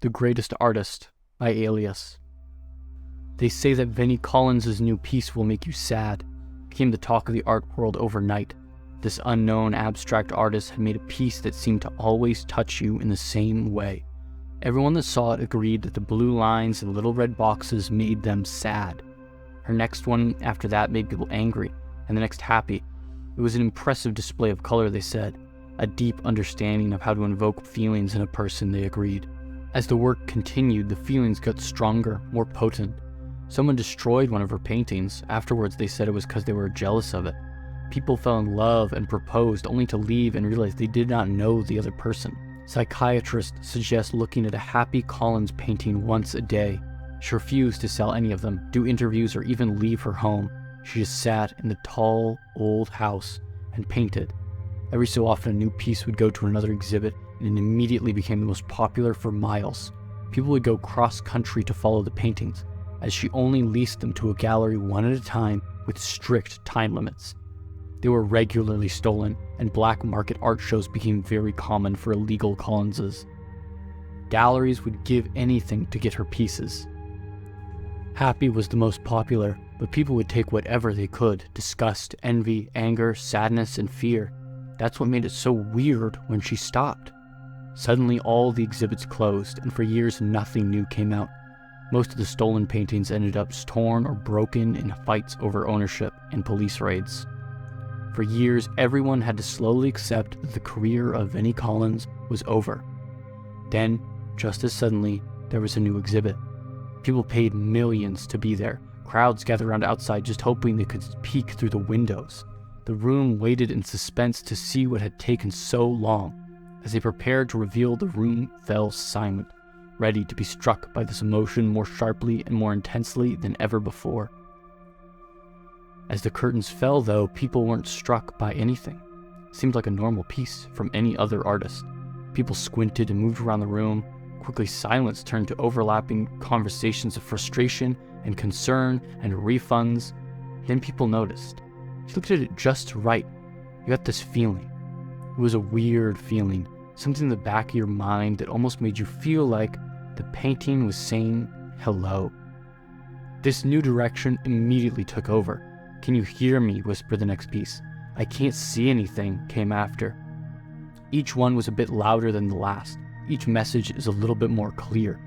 The Greatest Artist by ALIAS. They say that Vinnie Collins' new piece will make you sad. Became the talk of the art world overnight. This unknown abstract artist had made a piece that seemed to always touch you in the same way. Everyone that saw it agreed that the blue lines and little red boxes made them sad. Her next one after that made people angry, and the next happy. It was an impressive display of color, they said. A deep understanding of how to invoke feelings in a person, they agreed. As the work continued, the feelings got stronger, more potent. Someone destroyed one of her paintings. Afterwards, they said it was because they were jealous of it. People fell in love and proposed only to leave and realize they did not know the other person. Psychiatrists suggest looking at a Happy Collins painting once a day. She refused to sell any of them, do interviews, or even leave her home. She just sat in the tall, old house and painted. Every so often, a new piece would go to another exhibit, and it immediately became the most popular for miles. People would go cross-country to follow the paintings, as she only leased them to a gallery one at a time with strict time limits. They were regularly stolen, and black market art shows became very common for illegal Collinses. Galleries would give anything to get her pieces. Happy was the most popular, but people would take whatever they could: disgust, envy, anger, sadness, and fear. That's what made it so weird when she stopped. Suddenly all the exhibits closed, and for years nothing new came out. Most of the stolen paintings ended up torn or broken in fights over ownership and police raids. For years, everyone had to slowly accept that the career of Vinnie Collins was over. Then, just as suddenly, there was a new exhibit. People paid millions to be there. Crowds gathered around outside just hoping they could peek through the windows. The room waited in suspense to see what had taken so long. As they prepared to reveal, the room fell silent, ready to be struck by this emotion more sharply and more intensely than ever before. As the curtains fell, though, people weren't struck by anything. It seemed like a normal piece from any other artist. People squinted and moved around the room. Quickly, silence turned to overlapping conversations of frustration and concern and refunds. Then people noticed. She looked at it just right. You got this feeling. It was a weird feeling, something in the back of your mind that almost made you feel like the painting was saying hello. This new direction immediately took over. "Can you hear me?" whispered the next piece. "I can't see anything," came after. Each one was a bit louder than the last. Each message is a little bit more clear.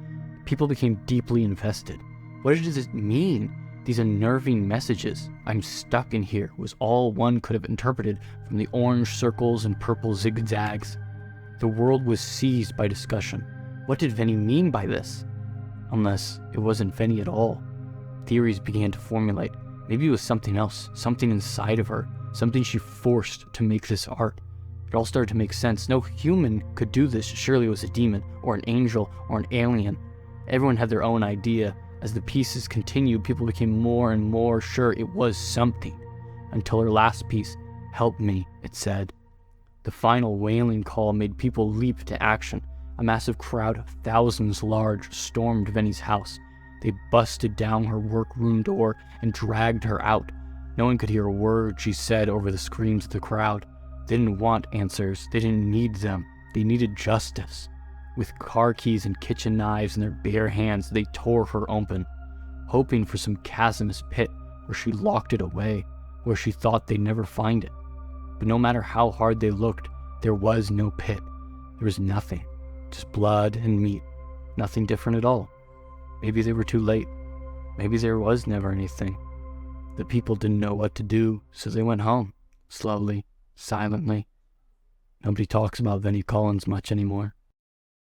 People became deeply invested. What does it mean? These unnerving messages. "I'm stuck in here," was all one could have interpreted from the orange circles and purple zigzags. The world was seized by discussion. What did Vinnie mean by this? Unless it wasn't Vinnie at all. Theories began to formulate. Maybe it was something else, something inside of her, something she forced to make this art. It all started to make sense. No human could do this. Surely it was a demon, or an angel, or an alien. Everyone had their own idea. As the pieces continued, people became more and more sure it was something. Until her last piece, "Help me," it said. The final wailing call made people leap to action. A massive crowd, thousands large, stormed Vinnie's house. They busted down her workroom door and dragged her out. No one could hear a word she said over the screams of the crowd. They didn't want answers. They didn't need them. They needed justice. With car keys and kitchen knives in their bare hands, they tore her open, hoping for some chasmous pit where she locked it away, where she thought they'd never find it. But no matter how hard they looked, there was no pit. There was nothing. Just blood and meat. Nothing different at all. Maybe they were too late. Maybe there was never anything. The people didn't know what to do, so they went home, slowly, silently. Nobody talks about Vinnie Collins much anymore.